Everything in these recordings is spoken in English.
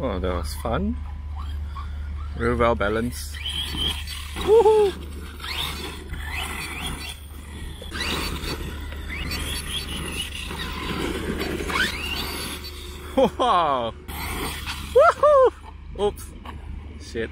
Oh, that was fun. Real well balanced. Woohoo! Wow! Woohoo! Oops! Shit.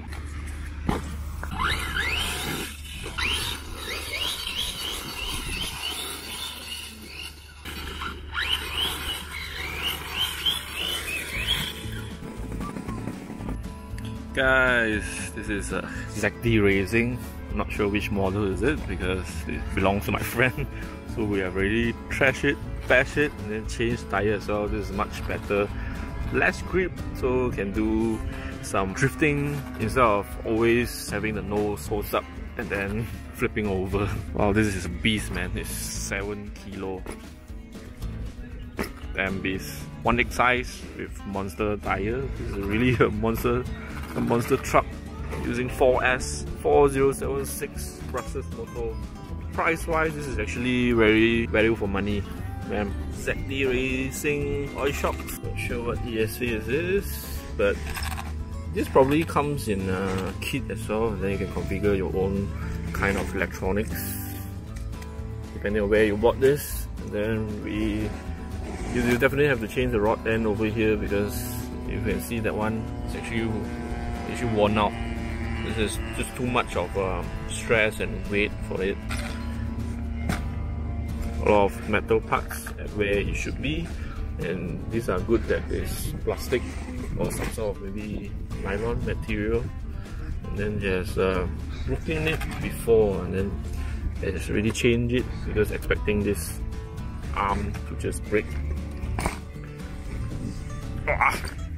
Guys, this is ZD Racing. I'm not sure which model is it because it belongs to my friend. So we have already trashed it, bashed it, and then changed tire as well. This is much better, less grip, so can do some drifting instead of always having the nose holds up and then flipping over. Wow, this is a beast, man. It's 7 kilo. Damn beast. 1/8 size with monster tire. This is really a monster truck using 4S 4076 brushless motor. Price wise, this is actually very value for money. ZD Racing Oil Shop. Not sure what ESC is this, but this probably comes in a kit as well, and then you can configure your own kind of electronics depending on where you bought this. And then you definitely have to change the rod end over here because you can see that one is actually worn out. This is just too much of stress and weight for it. A lot of metal parts at where it should be, and these are good that it's plastic or some sort of maybe nylon material, and then just broken it before, and then they just really change it because expecting this arm to just break.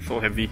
So heavy.